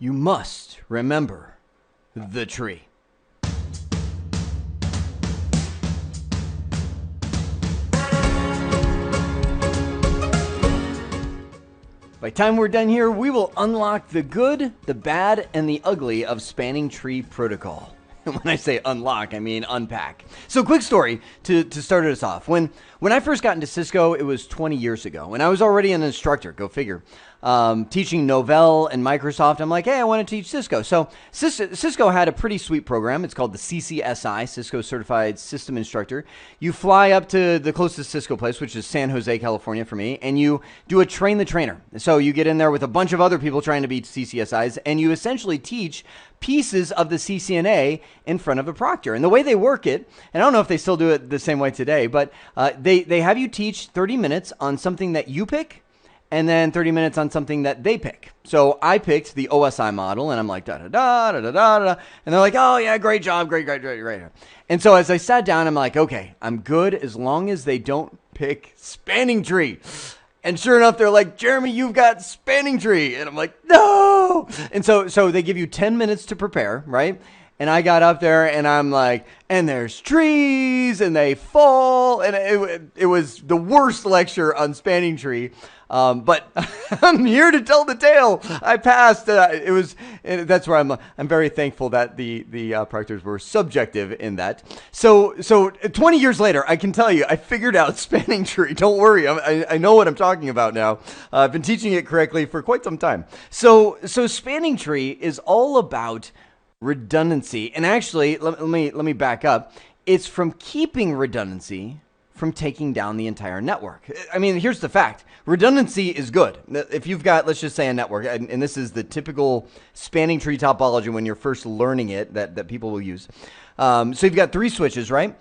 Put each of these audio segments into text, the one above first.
you must remember the tree. By the time we're done here, we will unlock the good, the bad, and the ugly of spanning tree protocol. And when I say unlock, I mean unpack. So quick story to start us off. When I first got into Cisco, it was 20 years ago, and I was already an instructor, go figure, teaching Novell and Microsoft. I'm like, hey, I want to teach Cisco. So Cisco had a pretty sweet program. It's called the CCSI, Cisco Certified System Instructor. You fly up to the closest Cisco place, which is San Jose, California for me, and you do a train the trainer. So you get in there with a bunch of other people trying to be CCSIs, and you essentially teach pieces of the CCNA in front of a proctor. And the way they work it, and I don't know if they still do it the same way today, but they have you teach 30 minutes on something that you pick, and then 30 minutes on something that they pick. So I picked the OSI model, and I'm like, da-da-da-da-da-da-da. And they're like, oh, yeah, great job, great. And so as I sat down, I'm like, okay, I'm good as long as they don't pick spanning tree. And sure enough, they're like, Jeremy, you've got spanning tree. And I'm like, no. And so they give you 10 minutes to prepare, right? And I got up there and I'm like, and there's trees and they fall. And it was the worst lecture on spanning tree. But I'm here to tell the tale. I passed. That's where I'm very thankful that the proctors were subjective in that. So 20 years later, I can tell you, I figured out spanning tree. Don't worry. I know what I'm talking about now. I've been teaching it correctly for quite some time. So spanning tree is all about redundancy. And actually, let me back up. It's from keeping redundancy from taking down the entire network. I mean, here's the fact. Redundancy is good. If you've got, let's just say, a network, and this is the typical spanning tree topology when you're first learning it that people will use. So you've got 3 switches, right?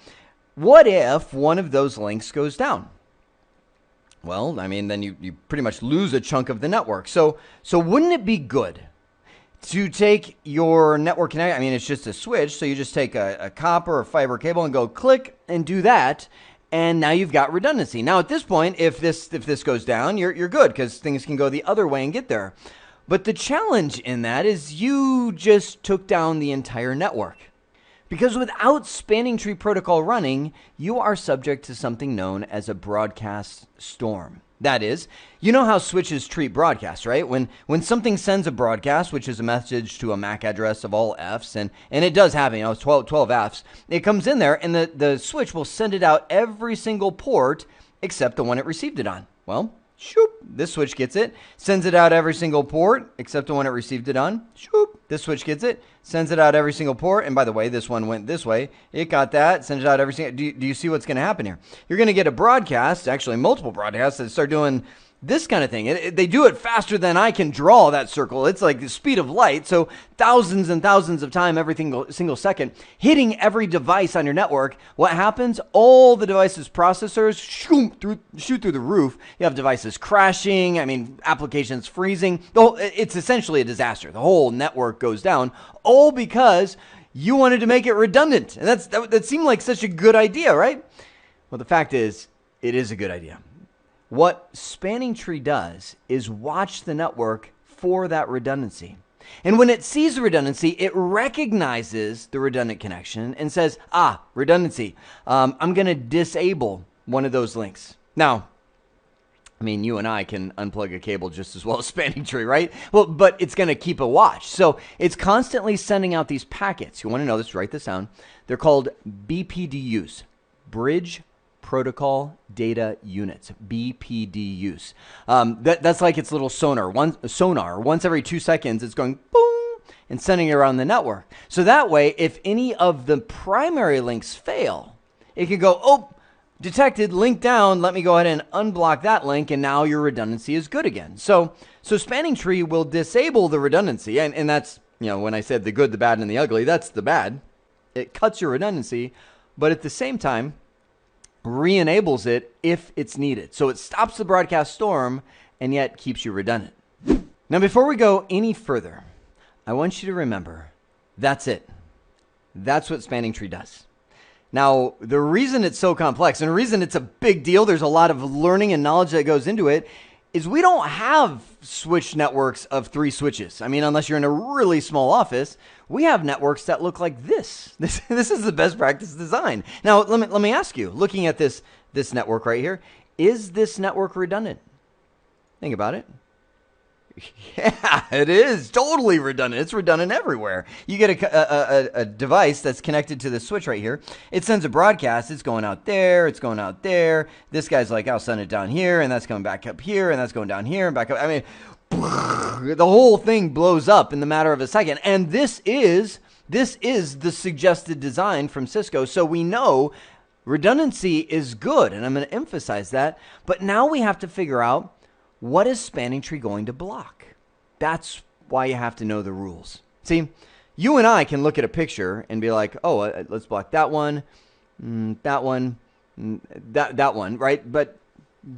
What if one of those links goes down? Well, I mean, then you pretty much lose a chunk of the network. So wouldn't it be good to take your network connect? I mean, it's just a switch, so you just take a copper or fiber cable and go click and do that. And now you've got redundancy. Now at this point, if this goes down, you're good because things can go the other way and get there. But the challenge in that is you just took down the entire network. Because without spanning tree protocol running, you are subject to something known as a broadcast storm. That is, you know how switches treat broadcasts, right? When something sends a broadcast, which is a message to a MAC address of all Fs, and it does have, 12 Fs, it comes in there and the switch will send it out every single port except the one it received it on. Well, shoop, this switch gets it, sends it out every single port except the one it received it on. Shoop, this switch gets it, sends it out every single port. And by the way, this one went this way. It got that, sends it out every single. Do you see what's going to happen here? You're going to get a broadcast, actually multiple broadcasts that start doing this kind of thing. They do it faster than I can draw that circle. It's like the speed of light. So thousands and thousands of times every single second, hitting every device on your network. What happens? All the devices' processors shoot through the roof. You have devices crashing. I mean, applications freezing. It's essentially a disaster. The whole network goes down, all because you wanted to make it redundant. And that seemed like such a good idea, right? Well, the fact is, it is a good idea. What spanning tree does is watch the network for that redundancy. And when it sees the redundancy, it recognizes the redundant connection and says, redundancy. I'm going to disable one of those links. Now, I mean, you and I can unplug a cable just as well as spanning tree, right? Well, but it's going to keep a watch. So it's constantly sending out these packets. You want to know this, write this down. They're called BPDUs, Bridge Protocol Data Units, BPDUs. That's like its little sonar. Once every 2 seconds, it's going boom and sending it around the network. So that way, if any of the primary links fail, it can go, detected, link down, let me go ahead and unblock that link, and now your redundancy is good again. So spanning tree will disable the redundancy, and that's, when I said the good, the bad, and the ugly, that's the bad. It cuts your redundancy, but at the same time, re-enables it if it's needed. So it stops the broadcast storm and yet keeps you redundant. Now, before we go any further, I want you to remember, that's it. That's what spanning tree does. Now, the reason it's so complex and the reason it's a big deal, there's a lot of learning and knowledge that goes into it, is we don't have switch networks of 3 switches. I mean, unless you're in a really small office, we have networks that look like this. This is the best practice design. Now, let me ask you, looking at this network right here, is this network redundant? Think about it. Yeah, it is totally redundant. It's redundant everywhere. You get a device that's connected to the switch right here. It sends a broadcast. It's going out there. It's going out there. This guy's like, I'll send it down here, and that's coming back up here, and that's going down here and back up. I mean, the whole thing blows up in the matter of a second. And this is the suggested design from Cisco. So we know redundancy is good, and I'm going to emphasize that. But now we have to figure out, what is spanning tree going to block? That's why you have to know the rules. See, you and I can look at a picture and be like, oh, let's block that one, that one, that one, right? But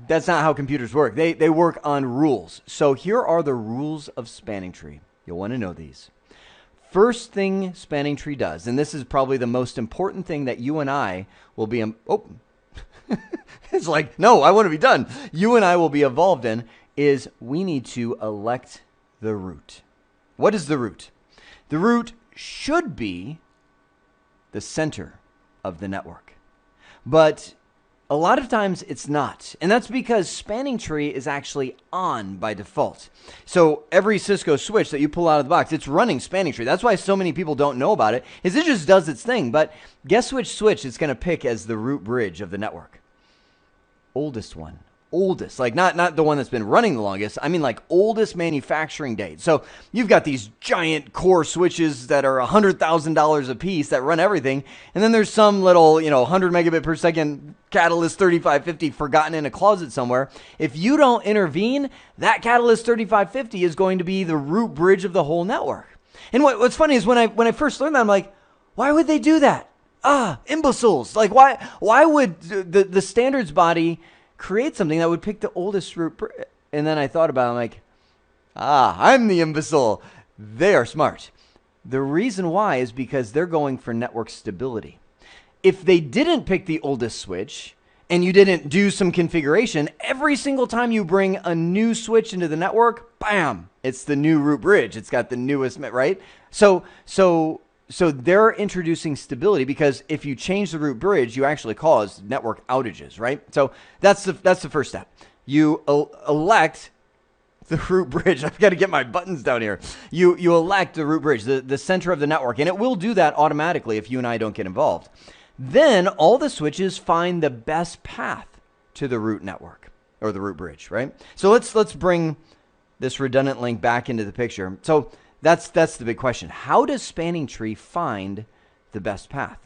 that's not how computers work. They work on rules. So here are the rules of spanning tree. You'll want to know these. First thing spanning tree does, and this is probably the most important thing that you and I will be... It's like, no, I want to be done. You and I will be involved in is we need to elect the root. What is the root? The root should be the center of the network. But a lot of times it's not. And that's because spanning tree is actually on by default. So every Cisco switch that you pull out of the box, it's running spanning tree. That's why so many people don't know about it, is it just does its thing. But guess which switch it's going to pick as the root bridge of the network? Oldest one. Oldest. Like not the one that's been running the longest. I mean like oldest manufacturing date. So you've got these giant core switches that are $100,000 a piece that run everything. And then there's some little, 100 megabit per second Catalyst 3550 forgotten in a closet somewhere. If you don't intervene, that Catalyst 3550 is going to be the root bridge of the whole network. And what's funny is when I first learned that, I'm like, why would they do that? Imbeciles. Like, why would the standards body create something that would pick the oldest root? And then I thought about it, I'm like, I'm the imbecile. They are smart. The reason why is because they're going for network stability. If they didn't pick the oldest switch and you didn't do some configuration, every single time you bring a new switch into the network, bam, it's the new root bridge. It's got the newest, right? So they're introducing stability because if you change the root bridge, you actually cause network outages, right? So that's the first step. You elect the root bridge. I've got to get my buttons down here. You elect the root bridge, the center of the network, and it will do that automatically if you and I don't get involved. Then all the switches find the best path to the root network or the root bridge, right? So let's bring this redundant link back into the picture. So that's the big question. How does spanning tree find the best path?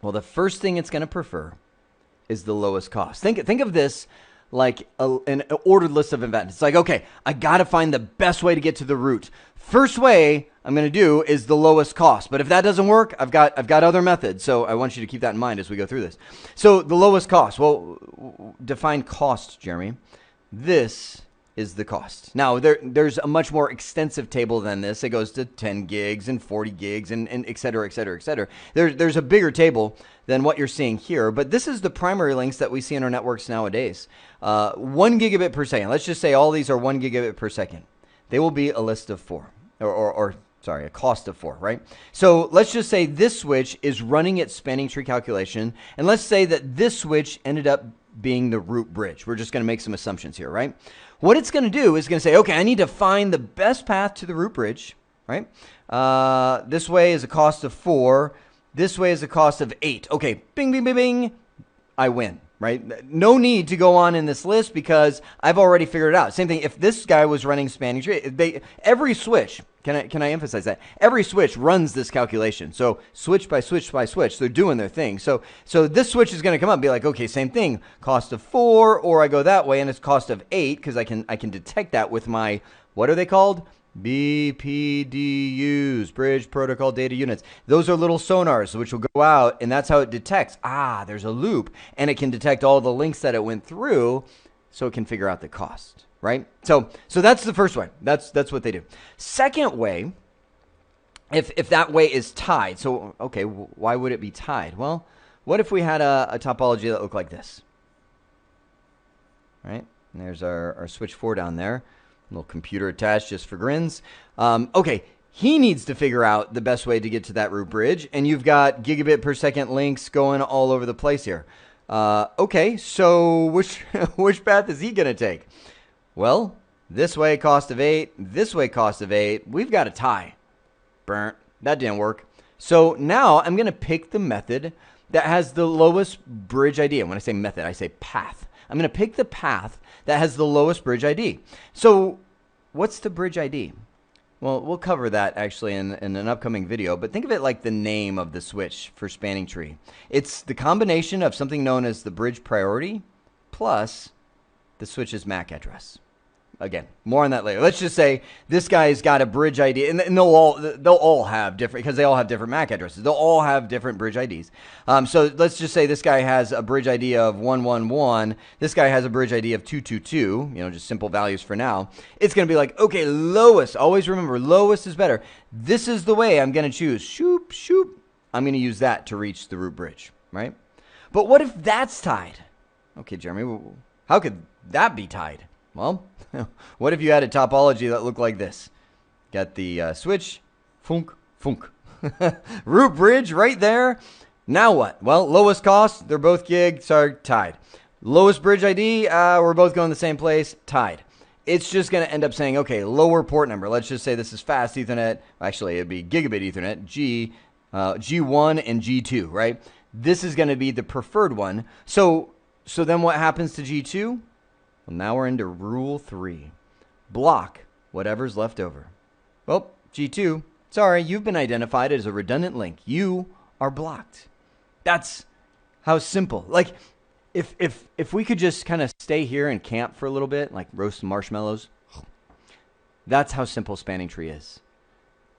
Well, the first thing it's going to prefer is the lowest cost. Think of this like an ordered list of events. It's like, okay, I got to find the best way to get to the root. First way I'm going to do is the lowest cost. But if that doesn't work, I've got other methods. So I want you to keep that in mind as we go through this. So the lowest cost. Well, define cost, Jeremy. This is the cost. Now, there's a much more extensive table than this. It goes to 10 gigs and 40 gigs and et cetera, et cetera, et cetera. There's a bigger table than what you're seeing here, but this is the primary links that we see in our networks nowadays. 1 gigabit per second. Let's just say all these are 1 gigabit per second. They will be a list of 4, or a cost of 4, right? So let's just say this switch is running its spanning tree calculation, and let's say that this switch ended up being the root bridge. We're just going to make some assumptions here, right? What it's going to do is going to say, okay, I need to find the best path to the root bridge, right? This way is a cost of 4. This way is a cost of 8. Okay, bing, bing, bing, bing. I win, right? No need to go on in this list because I've already figured it out. Same thing, if this guy was running spanning tree, every switch, can I emphasize that? Every switch runs this calculation. So switch by switch by switch, they're doing their thing. So this switch is going to come up and be like, okay, same thing, cost of 4, or I go that way and it's cost of 8 because I can detect that with my, what are they called? BPDUs, Bridge Protocol Data Units. Those are little sonars which will go out, and that's how it detects, there's a loop, and it can detect all the links that it went through, so it can figure out the cost, right? So that's the first way. That's what they do. Second way, if that way is tied, so okay, why would it be tied? Well, what if we had a topology that looked like this, right? And there's our switch 4 down there. A little computer attached just for grins. Okay, he needs to figure out the best way to get to that root bridge. And you've got gigabit per second links going all over the place here. Okay, so which path is he going to take? Well, this way cost of 8, this way cost of 8. We've got a tie. Burnt. That didn't work. So now I'm going to pick the method that has the lowest bridge ID. And when I say method, I say path. I'm going to pick the path that has the lowest bridge ID. So what's the bridge ID? Well, we'll cover that actually in an upcoming video, but think of it like the name of the switch for spanning tree. It's the combination of something known as the bridge priority plus the switch's MAC address. Again, more on that later. Let's just say this guy's got a bridge ID, and they'll all have different, because they all have different MAC addresses. They'll all have different bridge IDs. So let's just say this guy has a bridge ID of 111. This guy has a bridge ID of 222. Just simple values for now. It's going to be like, okay, lowest. Always remember, lowest is better. This is the way I'm going to choose. Shoop, shoop. I'm going to use that to reach the root bridge, right? But what if that's tied? Okay, Jeremy, how could that be tied? Well, what if you had a topology that looked like this? Got the switch, funk, funk. Root bridge right there. Now what? Well, lowest cost, they're both gig, sorry, tied. Lowest bridge ID, we're both going the same place, tied. It's just going to end up saying, okay, lower port number. Let's just say this is fast Ethernet. Actually, it'd be gigabit Ethernet, G1 and G2, right? This is going to be the preferred one. So then what happens to G2? Well, now we're into rule 3. Block whatever's left over. Well, G2, sorry, you've been identified as a redundant link. You are blocked. That's how simple. Like, if we could just kind of stay here and camp for a little bit, like roast some marshmallows, that's how simple spanning tree is.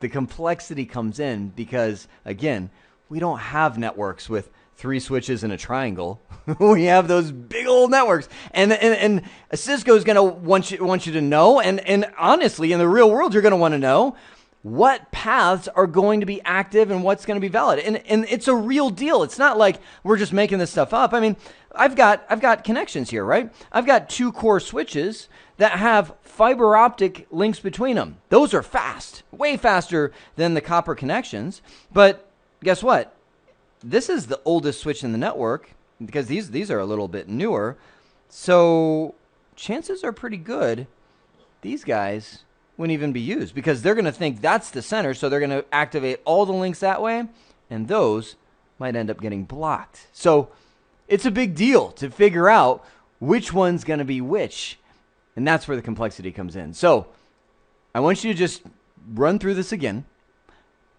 The complexity comes in because, again, we don't have networks with 3 switches in a triangle. We have those big old networks, and Cisco is going to want you to know, and honestly, in the real world, you're going to want to know what paths are going to be active and what's going to be valid, and it's a real deal. It's not like we're just making this stuff up. I mean, I've got connections here, right? I've got 2 core switches that have fiber optic links between them. Those are fast, way faster than the copper connections. But guess what? This is the oldest switch in the network because these are a little bit newer. So chances are pretty good these guys wouldn't even be used because they're going to think that's the center. So they're going to activate all the links that way, and those might end up getting blocked. So it's a big deal to figure out which one's going to be which. And that's where the complexity comes in. So I want you to just run through this again.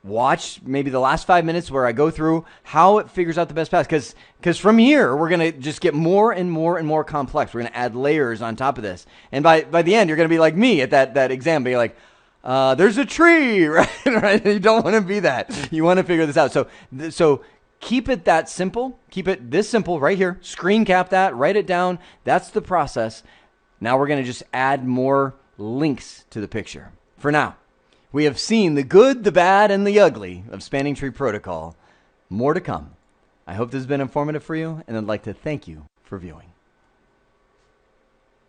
Watch maybe the last 5 minutes where I go through how it figures out the best path. Because from here, we're going to just get more and more and more complex. We're going to add layers on top of this. And by the end, you're going to be like me at that exam. Be like, there's a tree, right? Right? You don't want to be that. You want to figure this out. So keep it that simple. Keep it this simple right here. Screen cap that. Write it down. That's the process. Now we're going to just add more links to the picture. For now, we have seen the good, the bad, and the ugly of Spanning Tree Protocol. More to come. I hope this has been informative for you, and I'd like to thank you for viewing.